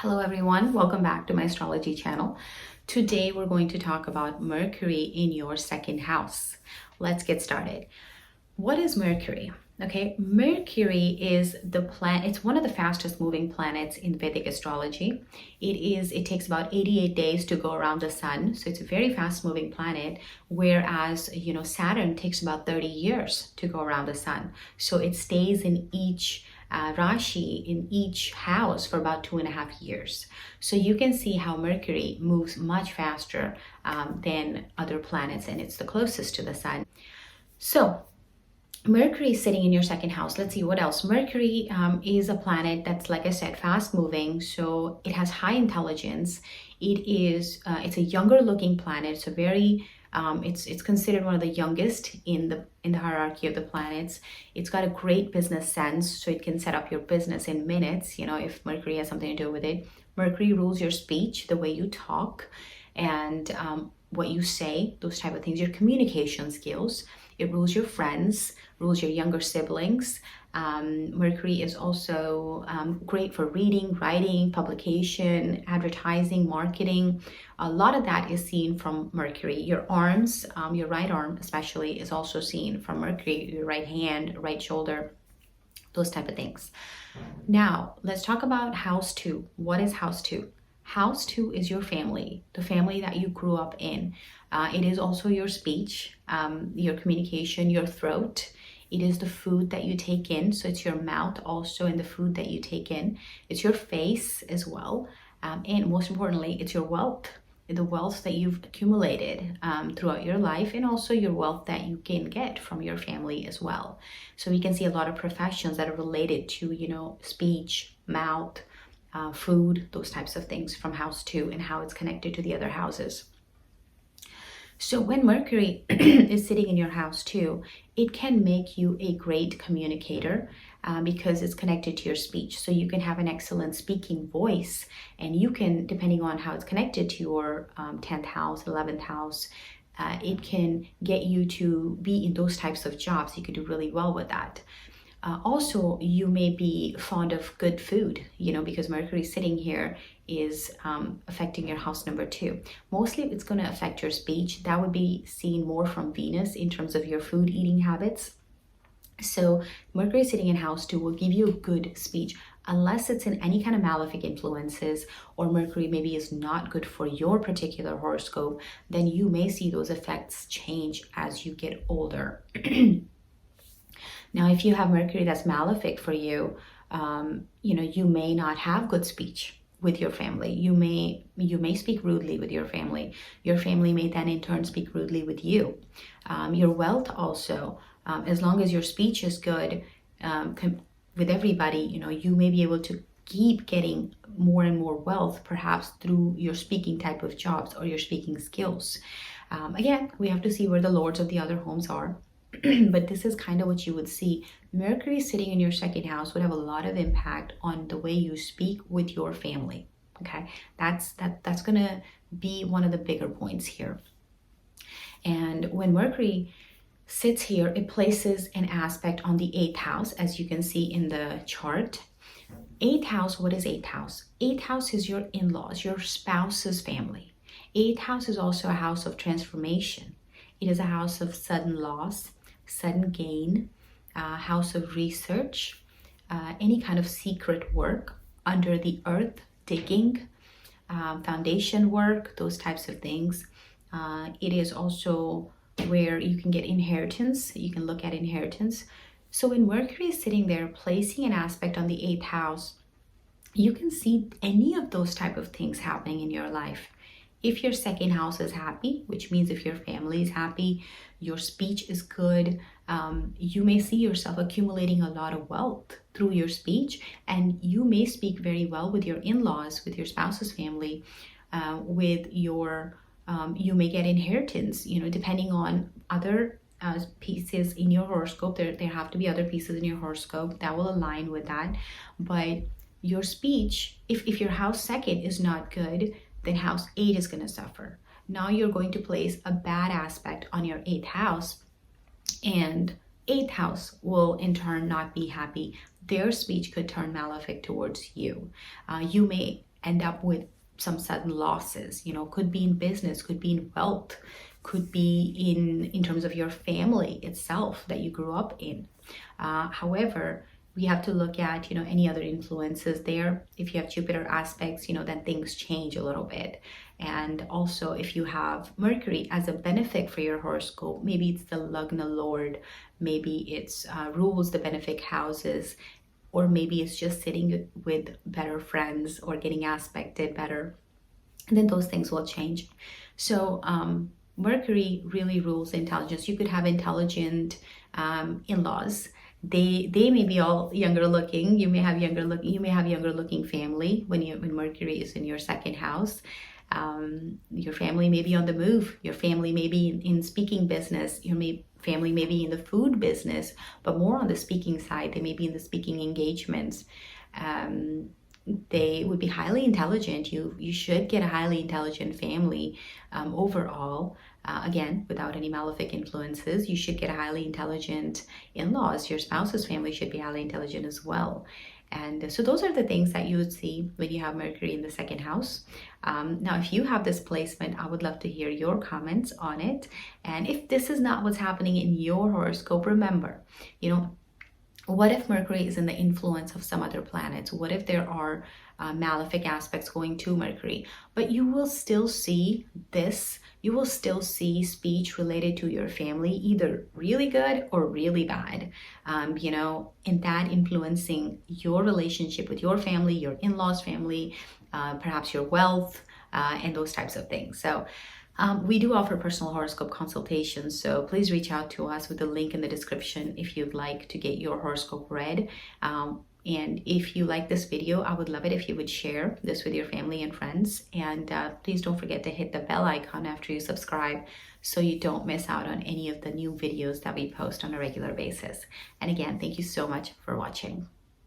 Hello everyone, welcome back to my astrology channel. Today we're going to talk about Mercury in your second house. Let's get started. What is Mercury? Okay, Mercury is the planet, it's one of the fastest moving planets in Vedic astrology. It takes about 88 days to go around the sun, so it's a very fast moving planet, whereas Saturn takes about 30 years to go around the sun. So it stays in each Rashi in each house for about 2.5 years. So you can see how Mercury moves much faster than other planets, and it's the closest to the sun. So Mercury is sitting in your second house. Let's see what else. Mercury is a planet that's, like I said, fast moving. So it has high intelligence. It's a younger looking planet. It's a very it's considered one of the youngest in the hierarchy of the planets. It's got a great business sense, so it can set up your business in minutes, if Mercury has something to do with it. Mercury rules your speech, the way you talk, and what you say, those type of things, your communication skills. It rules your friends, rules your younger siblings. Mercury is also great for reading, writing, publication, advertising, marketing. A lot of that is seen from Mercury. Your arms, your right arm especially, is also seen from Mercury, your right hand, right shoulder, those type of things. Now, let's talk about house two. What is house two? House two is your family, the family that you grew up in. It is also your speech, your communication, your throat. It is the food that you take in. So it's your mouth also and the food that you take in. It's your face as well. And most importantly, it's your wealth, the wealth that you've accumulated throughout your life, and also your wealth that you can get from your family as well. So we can see a lot of professions that are related to, speech, mouth, food, those types of things from house two and how it's connected to the other houses. So when Mercury is sitting in your house two, it can make you a great communicator because it's connected to your speech. So you can have an excellent speaking voice, and you can, depending on how it's connected to your 10th house, 11th house, it can get you to be in those types of jobs. You could do really well with that. Also, you may be fond of good food, because Mercury sitting here is affecting your house number two. Mostly it's going to affect your speech. That would be seen more from Venus in terms of your food eating habits. So Mercury sitting in house two will give you a good speech, unless it's in any kind of malefic influences, or Mercury maybe is not good for your particular horoscope. Then you may see those effects change as you get older. Now, if you have Mercury that's malefic for you, you may not have good speech with your family. You may speak rudely with your family. Your family may then in turn speak rudely with you. Your wealth also, as long as your speech is good with everybody, you may be able to keep getting more and more wealth, perhaps through your speaking type of jobs or your speaking skills. Again, we have to see where the lords of the other homes are. But this is kind of what you would see. Mercury sitting in your second house would have a lot of impact on the way you speak with your family. Okay, that's going to be one of the bigger points here. And when Mercury sits here, it places an aspect on the 8th house, as you can see in the chart. 8th house, what is 8th house? 8th house is your in-laws, your spouse's family. 8th house is also a house of transformation. It is a house of sudden loss, sudden gain, house of research, any kind of secret work under the earth, digging, foundation work, those types of things. It is also where you can get inheritance. You can look at inheritance. So when Mercury is sitting there placing an aspect on the 8th house, you can see any of those type of things happening in your life. If your second house is happy, which means if your family is happy, your speech is good, you may see yourself accumulating a lot of wealth through your speech, and you may speak very well with your in-laws, with your spouse's family, you may get inheritance, depending on other pieces in your horoscope. There have to be other pieces in your horoscope that will align with that. But your speech, if your house second is not good, then house 8 is going to suffer. Now you're going to place a bad aspect on your 8th house, and 8th house will in turn not be happy. Their speech could turn malefic towards you. You may end up with some sudden losses. Could be in business, could be in wealth, could be in terms of your family itself that you grew up in. However, we have to look at any other influences there. If you have Jupiter aspects, then things change a little bit. And also, if you have Mercury as a benefic for your horoscope, maybe it's the Lagna Lord, maybe it's rules the benefic houses, or maybe it's just sitting with better friends or getting aspected better, then those things will change. So Mercury really rules intelligence. You could have intelligent in-laws. They may be all younger looking. You may have younger looking family when Mercury is in your second house. Your family may be on the move. Your family may be in speaking business. Family may be in the food business, but more on the speaking side. They may be in the speaking engagements. They would be highly intelligent. You should get a highly intelligent family overall. Again, without any malefic influences, you should get a highly intelligent in-laws. Your spouse's family should be highly intelligent as well. And so those are the things that you would see when you have Mercury in the second house. Now, if you have this placement, I would love to hear your comments on it. And if this is not what's happening in your horoscope, remember, what if Mercury is in the influence of some other planets? What if there are malefic aspects going to Mercury? But you will still see this. You will still see speech related to your family, either really good or really bad, and that influencing your relationship with your family, your in-laws' family, perhaps your wealth, and those types of things. So we do offer personal horoscope consultations, so please reach out to us with the link in the description if you'd like to get your horoscope read. And if you like this video, I would love it if you would share this with your family and friends. And please don't forget to hit the bell icon after you subscribe so you don't miss out on any of the new videos that we post on a regular basis. And again, thank you so much for watching.